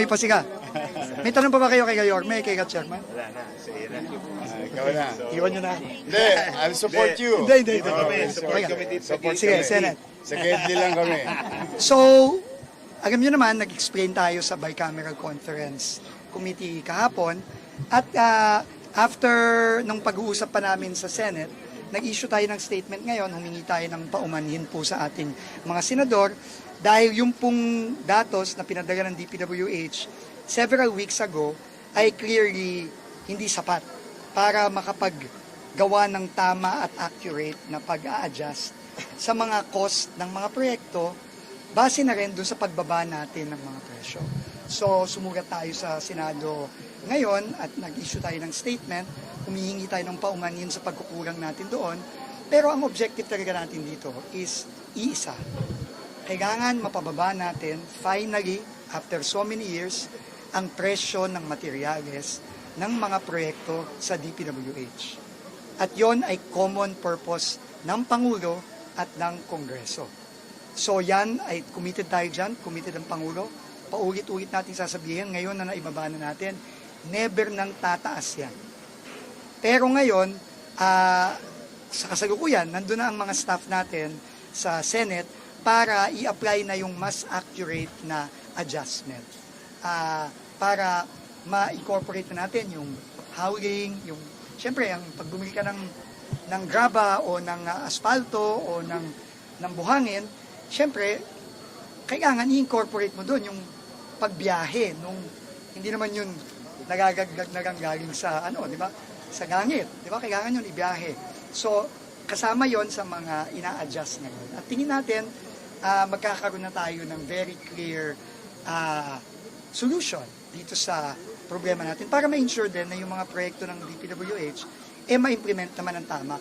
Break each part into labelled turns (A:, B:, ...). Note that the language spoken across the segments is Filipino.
A: pasiga. May tanong pa ba kayo kay Yorme, kay Chairman?
B: Wala na. Sige na.
C: Ikaw na.
A: Iwan nyo na.
C: Hindi, I'll support you.
A: Hindi.
B: Support
A: Okay.
B: committee.
A: Sige, Senate.
C: Sa Kedli lang kami.
A: So, alam nyo naman, nag-explain tayo sa Bicameral Conference Committee kahapon. At after nung pag-uusap pa namin sa Senate, nag-issue tayo ng statement ngayon, humingi tayo ng paumanhin po sa ating mga senador dahil yung pong datos na pinadala ng DPWH several weeks ago ay clearly hindi sapat para makapaggawa ng tama at accurate na pag-a-adjust sa mga cost ng mga proyekto base na rin doon sa pagbaba natin ng mga presyo. So, sumugat tayo sa Senado ngayon at nag-issue tayo ng statement, humihingi tayo ng paumanhin sa pagkukulang natin doon. Pero ang objective talaga natin dito is iisa. Kailangan mapababa natin, finally, after so many years, ang presyo ng materyales ng mga proyekto sa DPWH. At yon ay common purpose ng Pangulo at ng Kongreso. So yan ay committed tayo dyan, committed ang Pangulo. Paulit-ulit natin sasabihin, ngayon na naibaba na natin, never nang tataas yan. Pero ngayon, sa kasalukuyan, nandun na ang mga staff natin sa Senate para i-apply na yung mas accurate na adjustment. Para ma-incorporate na natin yung howling, yung, syempre, ang pag bumili ka ng graba o ng asfalto o ng buhangin, syempre, kailangan i-incorporate mo doon yung pagbiyahe nung hindi naman yun nagagaling sa di ba? Sa langit, di ba? Kailangan yun ibiyahe. So, kasama yon sa mga ina-adjust ngayon. At tingin natin, magkakaroon na tayo ng very clear solution dito sa problema natin para ma-ensure din na yung mga proyekto ng DPWH ma-implement naman ng tama,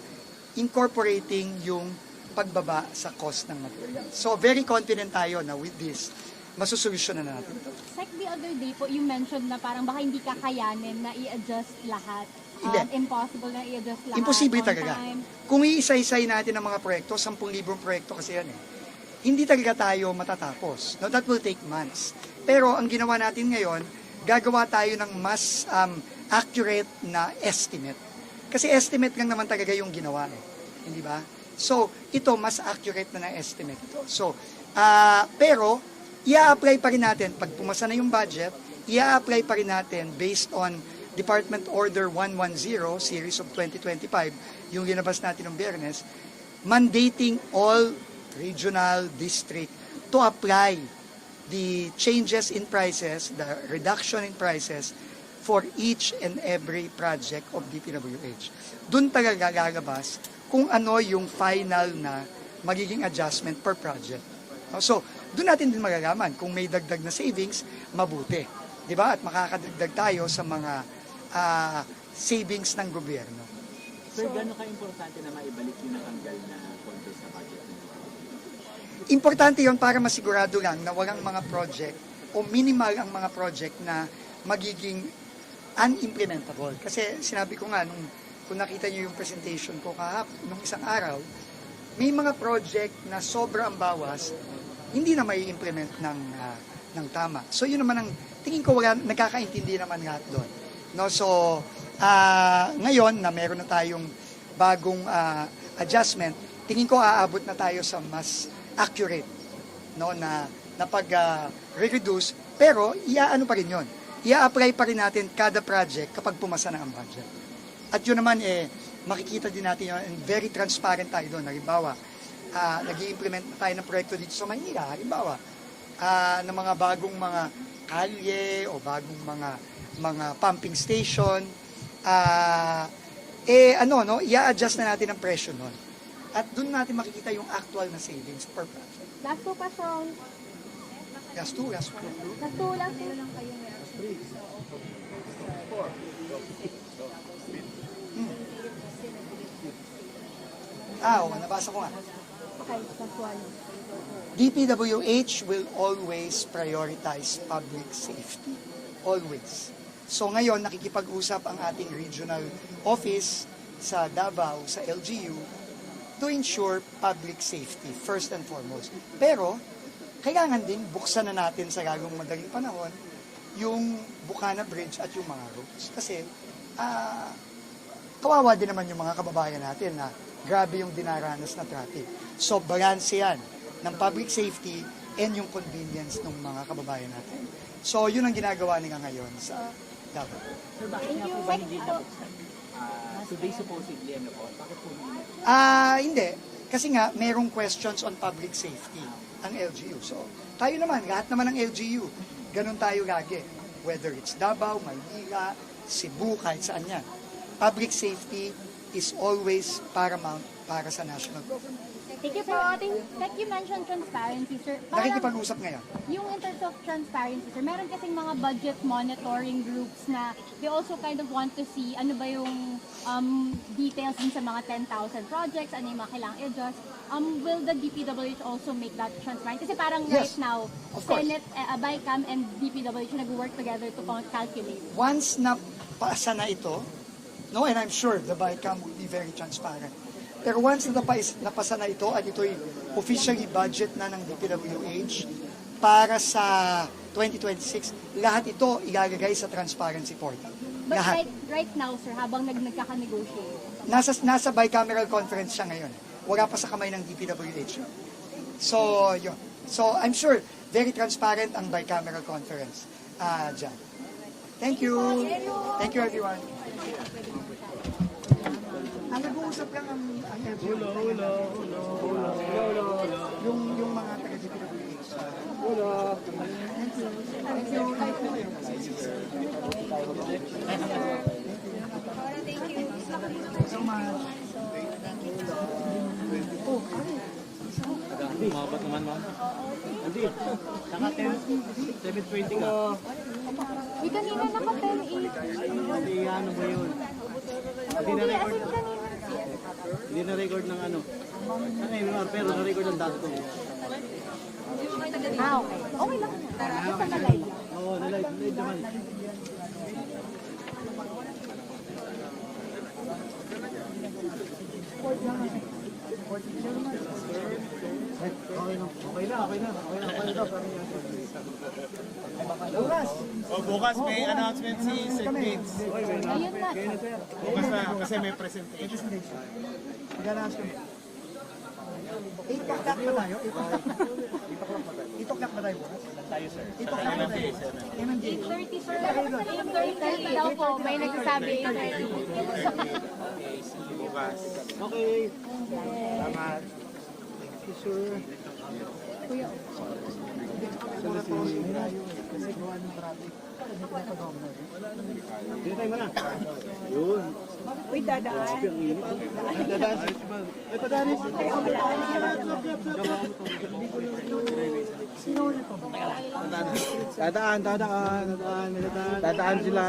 A: incorporating yung pagbaba sa cost ng material. So, very confident tayo na with this, masusolusyonan na natin ito.
D: Sec, the other day po, you mentioned na parang baka hindi kakayanin na i-adjust lahat.
A: Hindi.
D: Impossible na i-adjust lahat.
A: Imposible
D: on
A: talaga.
D: time.
A: Kung iisa-isay natin ang mga proyekto, 10,000 proyekto kasi yan hindi talaga tayo matatapos. No, that will take months. Pero ang ginawa natin ngayon, gagawa tayo ng mas accurate na estimate. Kasi estimate lang naman talaga yung ginawa hindi ba? So, ito mas accurate na estimate ito. So, pero i-apply pa rin natin, pag pumasa na yung budget, i-apply pa rin natin based on Department Order 110, Series of 2025, yung linabas natin ng Biyernes, mandating all regional district to apply the changes in prices, the reduction in prices for each and every project of DPWH. Doon talaga lalabas kung ano yung final na magiging adjustment per project. So, doon natin din magagaman kung may dagdag na savings, mabuti. Di ba? At makakadagdag tayo sa mga savings ng gobyerno.
E: Sir, gano'n ka-importante na maibalik yung natanggal na pondo sa budget?
A: Importante yon para masigurado lang na walang mga project o minimal ang mga project na magiging unimplementable. Kasi sinabi ko nga, kung nakita niyo yung presentation ko nung isang araw, may mga project na sobra ang bawas, hindi na may implement ng tama. So yun naman ang tingin ko nagkakaintindi naman lahat doon. No, so ngayon na meron na tayong bagong adjustment, tingin ko aabot na tayo sa mas accurate na pag-reduce, pero iaano pa rin yon. Ia-apply pa rin natin kada project kapag pumasa na ang budget. At yun naman makikita din natin yun, and very transparent tayo doon. Halimbawa, nag-i-implement na tayo ng proyekto dito sa Maynila, halimbawa, ng mga bagong mga kalye o bagong mga pumping station, i-adjust na natin ang presyo nun. At doon natin makikita yung actual na savings per project.
D: Last two pa, Sean.
A: Last two.
D: Last two lang kayo.
A: Nabasa ko nga.
D: Okay, last one.
A: DPWH will always prioritize public safety. Always. So ngayon, nakikipag-usap ang ating regional office sa Davao, sa LGU, to ensure public safety, first and foremost. Pero, kailangan din buksan na natin sa lalong madaling panahon yung Bukana Bridge at yung mga roads. Kasi, kawawa din naman yung mga kababayan natin na grabe yung dinaranas na traffic. So, balance yan ng public safety and yung convenience ng mga kababayan natin. So, yun ang ginagawa nila ngayon sa Davao.
E: Sir, bakit nga po ba hindi nabuksan? Today supposedly, ano po? Bakit po hindi nabuksan?
A: Hindi. Kasi nga, merong questions on public safety ang LGU. So, tayo naman, lahat naman ng LGU, ganun tayo lagi. Whether it's Davao, Maynila, Cebu, kahit saan yan. Public safety is always paramount para sa national government.
D: Thank you for like you mentioned transparency, sir. Parang
A: Nakikipag-usap ngayon.
D: yung in terms of transparency, sir, meron kasing mga budget monitoring groups na they also kind of want to see ano ba yung details din sa mga 10,000 projects, ano yung mga kailangang i-adjust. Will the DPWH also make that transparent? Kasi parang
A: Yes,
D: right now,
A: of course.
D: Senate, BICAM and DPWH nag-work together to calculate.
A: Once na paasa na ito, no, and I'm sure the BICAM will be very transparent. Pero once na napasa na ito at ito'y officially budget na ng DPWH para sa 2026, lahat ito ilalagay sa transparency portal.
D: But
A: Lahat.
D: right now, sir, habang nagkaka-negotiate,
A: Nasa bicameral conference siya ngayon. Wala pa sa kamay ng DPWH. So, yun. So, I'm sure very transparent ang bicameral conference dyan. Thank you. Thank you, everyone. Ang nag-uusap lang ang yung mga taga-DPWH. Thank you. Thank you. So much. Oh,
B: Mabat naman, ma'am. Hindi. Saka 720 ka.
D: Uy, kanina naman 10-8.
B: Hindi, ano ba yun? Hindi
D: Uy,
B: na-record.
D: as in kanina.
B: Hindi na-record ng ano. Ano MMR, pero na-record ng dot ko.
D: Okay. Okay lang. Basta na-live.
B: Oo, na-live naman. Okay na.
C: Bukas may announcement si Sir Vince.
D: Ayun na.
C: Bukas na kasi may presentation.
A: Ganaas kami. 8 o'clock ba tayo? 8 o'clock ba tayo?
B: Tayo, sir.
A: 8 o'clock ba tayo? MMJ.
D: 8:30, sir. 8:30 daw po. May nagsasabi 8:30.
C: Bukas.
B: Okay. Salamat. Thank you, sir.
D: Kuya.
B: Dito tayo muna. Yun.
D: Uy, dadaan.
B: Dadaan. Ay, padanis. Dadaan sila.